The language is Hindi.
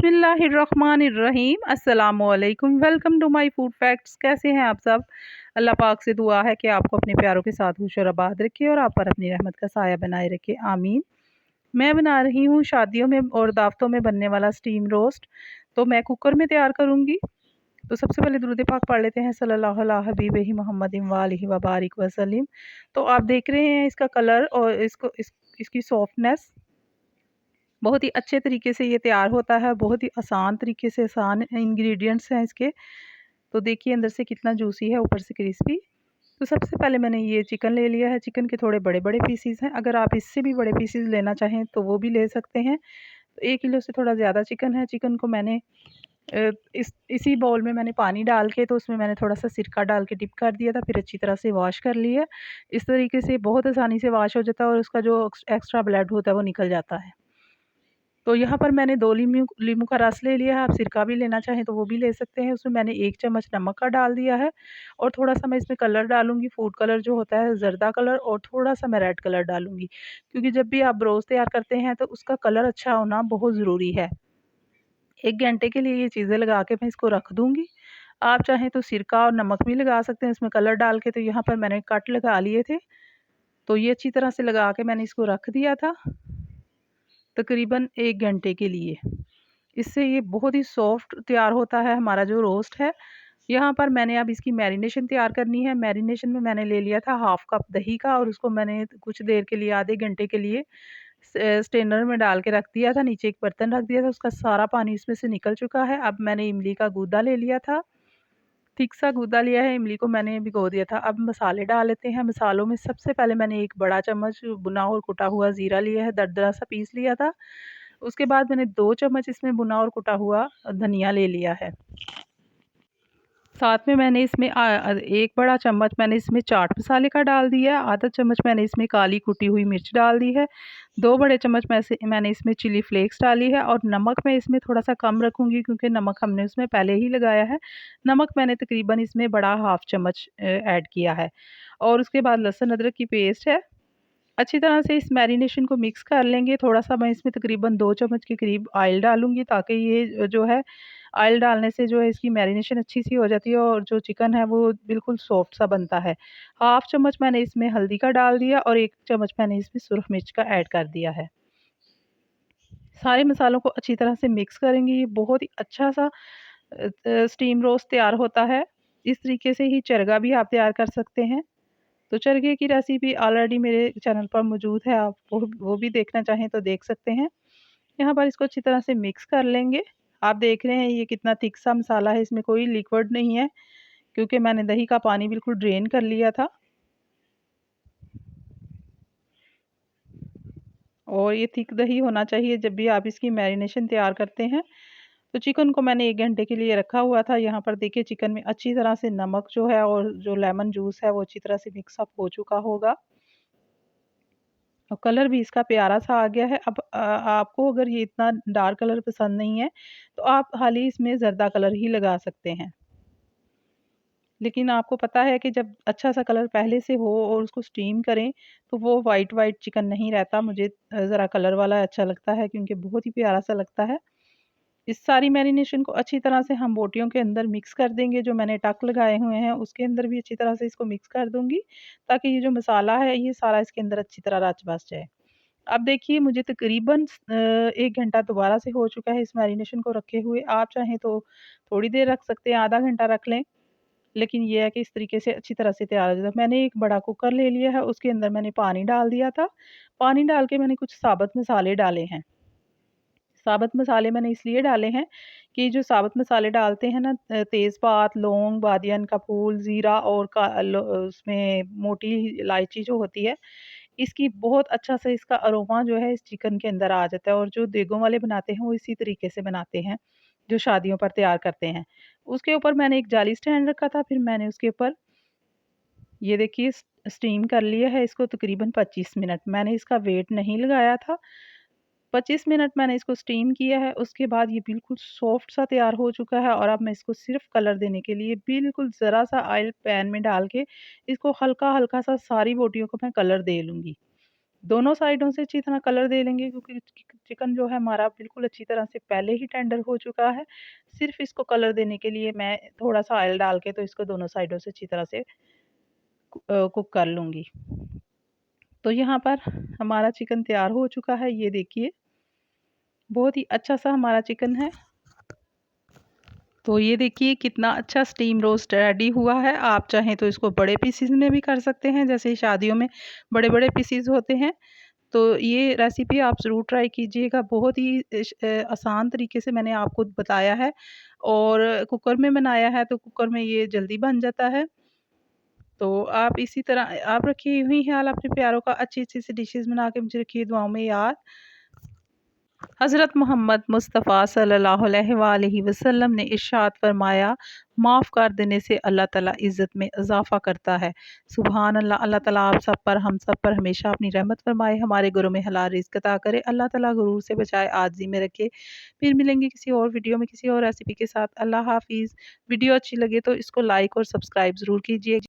बिस्मिल्लाहिर्रहमानिर्रहीम अस्सलामुअलैकुम। Welcome to my food facts. कैसे हैं आप सब? अल्लाह पाक से दुआ है कि आपको अपने प्यारों के साथ खुश और आबाद रखे और आप पर अपनी रहमत का साया बनाए रखे, आमीन। मैं बना रही हूँ शादियों में और दावतों में बनने वाला स्टीम रोस्ट। तो मैं कुकर में तैयार करूँगी। तो सबसे पहले दुरूद पाक पढ़ लेते हैं, सल्लल्लाहु अला हबीबिही मुहम्मदिन व आलिहि व बारिक वसल्लम। तो आप देख रहे हैं इसका कलर और इसकी सॉफ्टनेस बहुत ही अच्छे तरीके से ये तैयार होता है। बहुत ही आसान तरीके से, आसान इंग्रेडिएंट्स हैं इसके। तो देखिए अंदर से कितना जूसी है, ऊपर से क्रिस्पी। तो सबसे पहले मैंने ये चिकन ले लिया है। चिकन के थोड़े बड़े बड़े पीसीज हैं। अगर आप इससे भी बड़े पीसीज लेना चाहें तो वो भी ले सकते हैं। तो 1 किलो से थोड़ा ज़्यादा चिकन है। चिकन को मैंने इसी बाउल में मैंने पानी डाल के, तो उसमें मैंने थोड़ा सा सिरका डाल के डिप कर दिया था। फिर अच्छी तरह से वॉश कर लिया। इस तरीके से बहुत आसानी से वॉश हो जाता है और उसका जो एक्स्ट्रा ब्लड होता है वो निकल जाता है। तो यहाँ पर मैंने 2 लीमू का रस ले लिया है। आप सिरका भी लेना चाहें तो वो भी ले सकते हैं। उसमें मैंने 1 चम्मच नमक का डाल दिया है और थोड़ा-सा मैं इसमें कलर डालूँगी, फूड कलर जो होता है ज़र्दा कलर, और थोड़ा-सा मैं रेड कलर डालूँगी। क्योंकि जब भी आप ब्रोस्ट तैयार करते हैं तो उसका कलर अच्छा होना बहुत ज़रूरी है। 1 घंटे के लिए ये चीज़ें लगा के मैं इसको रख दूँगी। आप चाहें तो सिरका और नमक भी लगा सकते हैं इसमें कलर डाल के। तो यहाँ पर मैंने कट लगा लिए थे। तो ये अच्छी तरह से लगा के मैंने इसको रख दिया था तकरीबन 1 घंटे के लिए। इससे ये बहुत ही सॉफ्ट तैयार होता है हमारा जो रोस्ट है। यहाँ पर मैंने अब इसकी मैरिनेशन तैयार करनी है। मैरिनेशन में मैंने ले लिया था हाफ़ कप दही का और उसको मैंने कुछ देर के लिए, आधे घंटे के लिए स्ट्रेनर में डाल के रख दिया था। नीचे एक बर्तन रख दिया था, उसका सारा पानी इसमें से निकल चुका है। अब मैंने इमली का गूदा ले लिया था, थिक सा गूदा लिया है। इमली को मैंने भिगो दिया था। अब मसाले डाल लेते हैं। मसालों में सबसे पहले मैंने 1 बड़ा चम्मच भुना और कुटा हुआ ज़ीरा लिया है, दरदरा सा पीस लिया था। उसके बाद मैंने 2 चम्मच इसमें भुना और कुटा हुआ धनिया ले लिया है। साथ में मैंने इसमें 1 बड़ा चम्मच मैंने इसमें चाट मसाले का डाल दिया है। आधा चम्मच मैंने इसमें काली कुटी हुई मिर्च डाल दी है। 2 बड़े चम्मच मैंने इसमें चिली फ्लेक्स डाली है और नमक मैं इसमें थोड़ा-सा कम रखूँगी क्योंकि नमक हमने उसमें पहले ही लगाया है। नमक मैंने तकरीबन इसमें बड़ा हाफ़ चम्मच ऐड किया है। और उसके बाद लहसुन अदरक की पेस्ट है। अच्छी तरह से इस मैरिनेशन को मिक्स कर लेंगे। थोड़ा-सा मैं इसमें तकरीबन 2 चम्मच के करीब ऑयल डालूँगी ताकि ये जो है ऑयल डालने से जो है इसकी मैरिनेशन अच्छी-सी हो जाती है और जो चिकन है वो बिल्कुल सॉफ्ट सा बनता है। हाफ़ चम्मच मैंने इसमें हल्दी का डाल दिया और 1 चम्मच मैंने इसमें सुरख मिर्च का ऐड कर दिया है। सारे मसालों को अच्छी तरह से मिक्स करेंगे। ये बहुत ही अच्छा-सा स्टीम रोस्ट तैयार होता है। इस तरीके से ही चरगा भी आप तैयार कर सकते हैं। तो चरखे की रेसिपी ऑलरेडी मेरे चैनल पर मौजूद है। आप वो भी देखना चाहें तो देख सकते हैं। यहाँ पर इसको अच्छी तरह से मिक्स कर लेंगे। आप देख रहे हैं ये कितना थिक सा मसाला है, इसमें कोई लिक्विड नहीं है क्योंकि मैंने दही का पानी बिल्कुल ड्रेन कर लिया था। और ये थिक दही होना चाहिए जब भी आप इसकी मैरिनेशन तैयार करते हैं। तो चिकन को मैंने 1 घंटे के लिए रखा हुआ था। यहाँ पर देखिए चिकन में अच्छी तरह से नमक जो है और जो लेमन जूस है वो अच्छी तरह से मिक्स अप हो चुका होगा। और कलर भी इसका प्यारा सा आ गया है। अब आपको अगर ये इतना डार्क कलर पसंद नहीं है तो आप खाली इसमें ज़र्दा कलर ही लगा सकते हैं। लेकिन आपको पता है कि जब अच्छा सा कलर पहले से हो और उसको स्टीम करें तो वो वाइट वाइट चिकन नहीं रहता। मुझे ज़रा कलर वाला अच्छा लगता है क्योंकि बहुत ही प्यारा सा लगता है। इस सारी मैरिनेशन को अच्छी तरह से हम बोटियों के अंदर मिक्स कर देंगे। जो मैंने टक लगाए हुए हैं उसके अंदर भी अच्छी तरह से इसको मिक्स कर दूँगी ताकि ये जो मसाला है ये सारा इसके अंदर अच्छी तरह रच बस जाए। अब देखिए मुझे तकरीबन 1 घंटा दोबारा से हो चुका है इस मैरिनेशन को रखे हुए। आप चाहें तो थोड़ी देर रख सकते हैं, आधा घंटा रख लें। लेकिन ये है कि इस तरीके से अच्छी तरह से तैयार हो जाता है। मैंने एक बड़ा कुकर ले लिया है, उसके अंदर मैंने पानी डाल दिया था। पानी डाल के मैंने कुछ साबुत मसाले डाले हैं। साबुत मसाले मैंने इसलिए डाले हैं कि जो साबुत मसाले डालते हैं ना, तेज़पात, लौंग, बादियन का फूल, ज़ीरा और उसमें मोटी इलायची जो होती है, इसकी बहुत अच्छा से इसका अरोमा जो है इस चिकन के अंदर आ जाता है। और जो देगों वाले बनाते हैं वो इसी तरीके से बनाते हैं, जो शादियों पर तैयार करते हैं। उसके ऊपर मैंने एक जाली स्टैंड रखा था, फिर मैंने उसके ऊपर ये देखिए स्टीम कर लिया है इसको तकरीबन 25 मिनट। मैंने इसका वेट नहीं लगाया था। 25 मिनट मैंने इसको स्टीम किया है। उसके बाद ये बिल्कुल सॉफ्ट सा तैयार हो चुका है और अब मैं इसको सिर्फ़ कलर देने के लिए बिल्कुल ज़रा सा ऑयल पैन में डाल के इसको हल्का-हल्का सा सारी बोटियों को मैं कलर दे लूँगी। दोनों साइडों से अच्छी तरह कलर दे लेंगे, क्योंकि चिकन जो है हमारा बिल्कुल अच्छी तरह से पहले ही टेंडर हो चुका है। सिर्फ इसको कलर देने के लिए मैं थोड़ा सा ऑयल डाल के तो इसको दोनों साइडों से अच्छी तरह से कुक कर लूँगी। तो यहाँ पर हमारा चिकन तैयार हो चुका है, ये देखिए बहुत ही अच्छा सा हमारा चिकन है। तो ये देखिए कितना अच्छा स्टीम रोस्ट रेडी हुआ है। आप चाहें तो इसको बड़े पीसीज में भी कर सकते हैं, जैसे शादियों में बड़े बड़े पीसीज होते हैं। तो ये रेसिपी आप ज़रूर ट्राई कीजिएगा, बहुत ही आसान तरीके से मैंने आपको बताया है। और कुकर में बनाया है तो कुकर में ये जल्दी बन जाता है। तो आप इसी तरह आप रखिए यूँ ही ख्याल अपने प्यारों का, अच्छी-अच्छी सी डिशेज़ बना के मुझे रखिए दुआओं में याद। हज़रत मोहम्मद मुस्तफ़ा सल्लल्लाहु अलैहि वसल्लम ने इरशाद फरमाया, माफ़ कर देने से अल्लाह ताला इज़्ज़त में इज़ाफ़ा करता है। सुबहान अल्लाह। अल्लाह ताला आप सब पर, हम सब पर हमेशा अपनी रहमत फरमाए, हमारे घरों में हलाल रिज़्क़ अता करे। अल्लाह ताला गुरूर से बचाए, आजिज़ी में रखे। फिर मिलेंगे किसी और वीडियो में किसी और रेसिपी के साथ। अल्लाह हाफ़िज़। वीडियो अच्छी लगे तो इसको लाइक और सब्सक्राइब ज़रूर कीजिए।